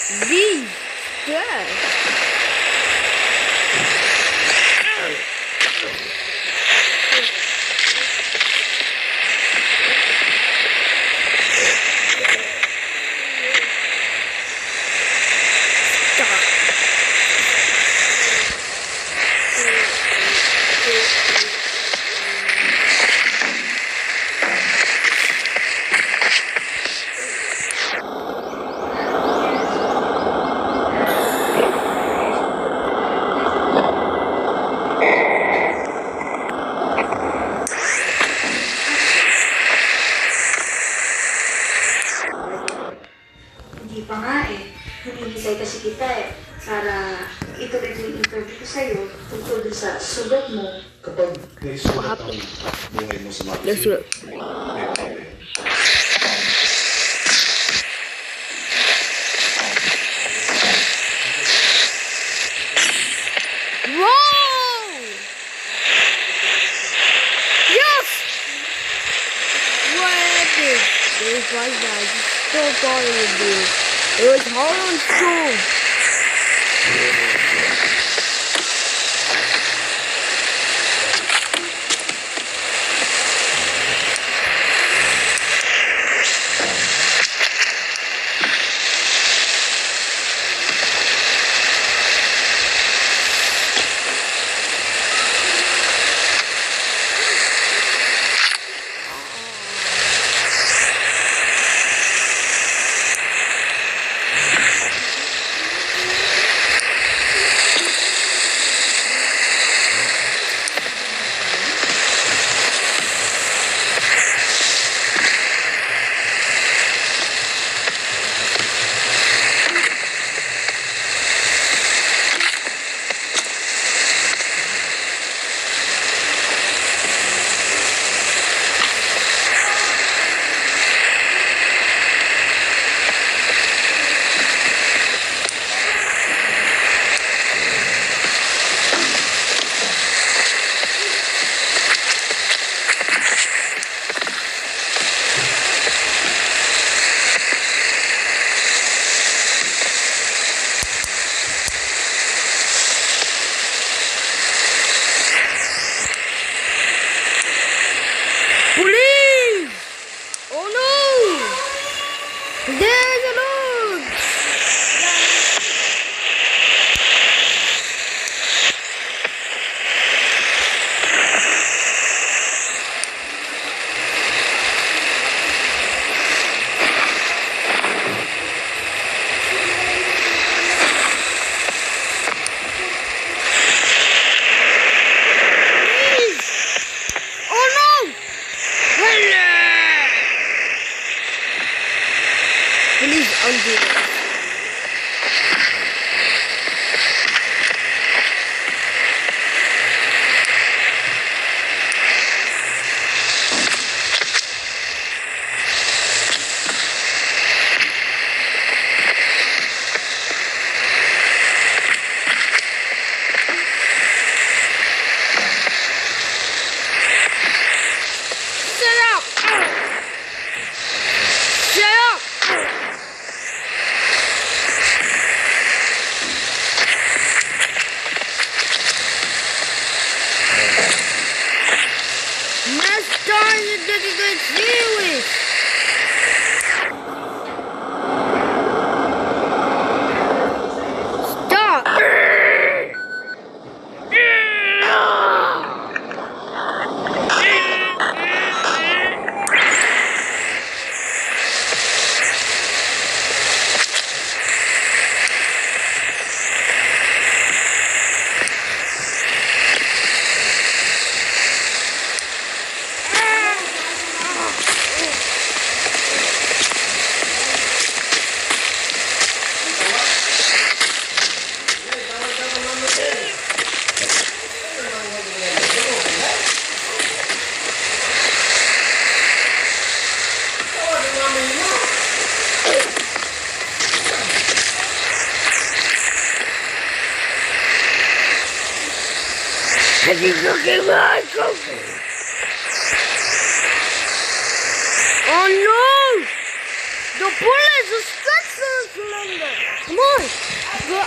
These dead. Hindi pa nga eh. Hinihintay kasi kita eh. Para ituloy ko yung interview ko sa'yo tungkol dun sa sugat mo. Kapag naisulat ang buhay mo sa Let's magazine, look. Whoa! Yes! What epic! Those white guys are still following you. It was hard on school. Police! Oh no! There's a dog! Police! Oh no! Please undo it. Shut up! Shut up! Next time you're gonna get serious. Stop. Has he looking like something? Oh no! The bullets are struck the cylinder! Come on! Go.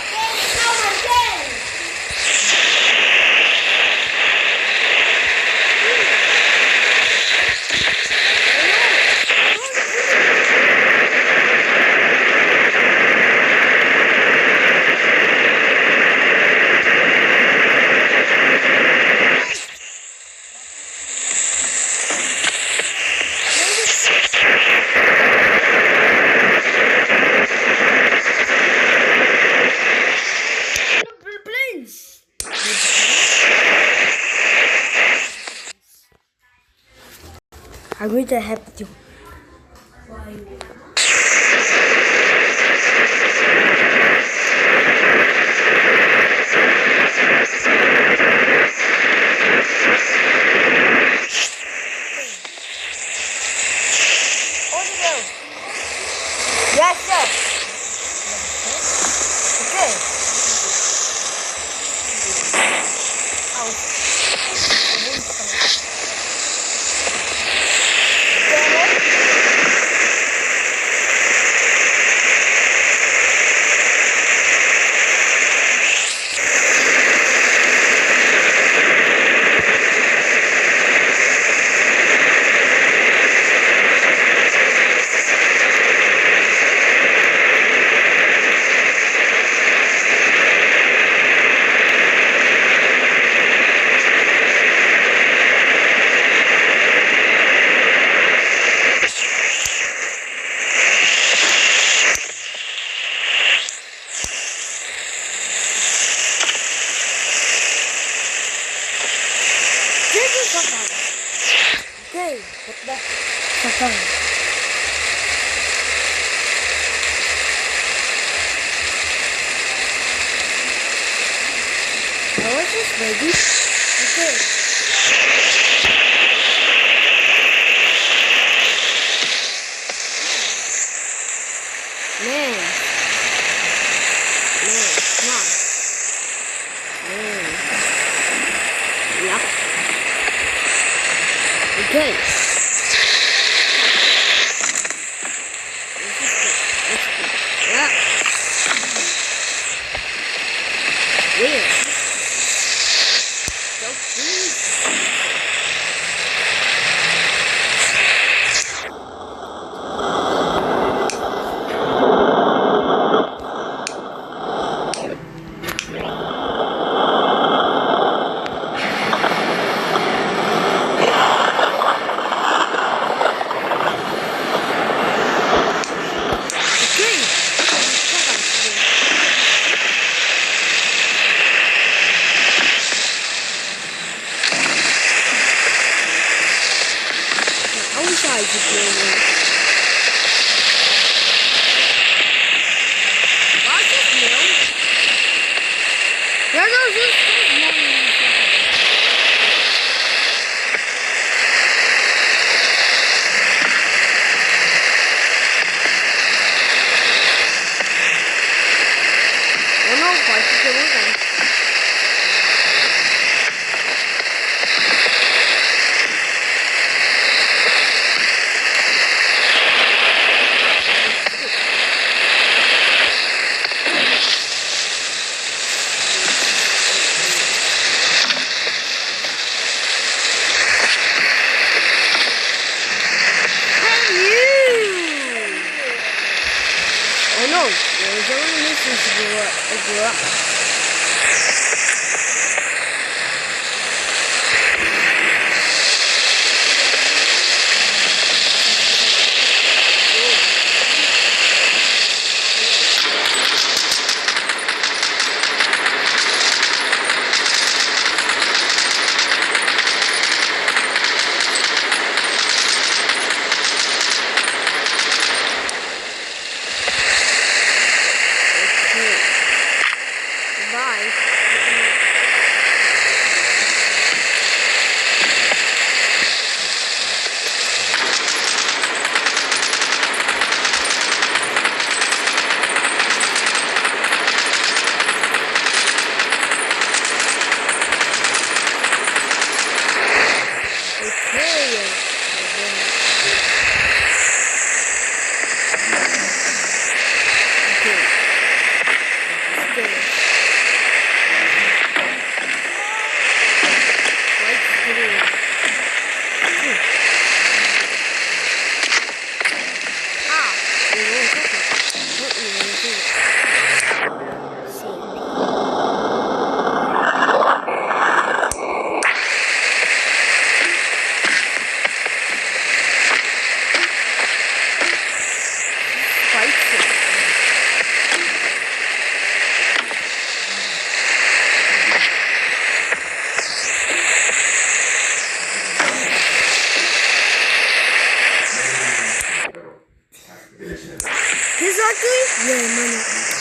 Planes! I'm going to help you. Yes, sir. Okay. This is Sakang. Okay, what the Sakang? I was just ready. Okay. Man. Man, come on. Man. Yup. Okay. Yeah. Weird. So please. I wish I could do it. What's this new? There goes this morning. Oh no, why should you lose them? Oh no, there's only missing to go up.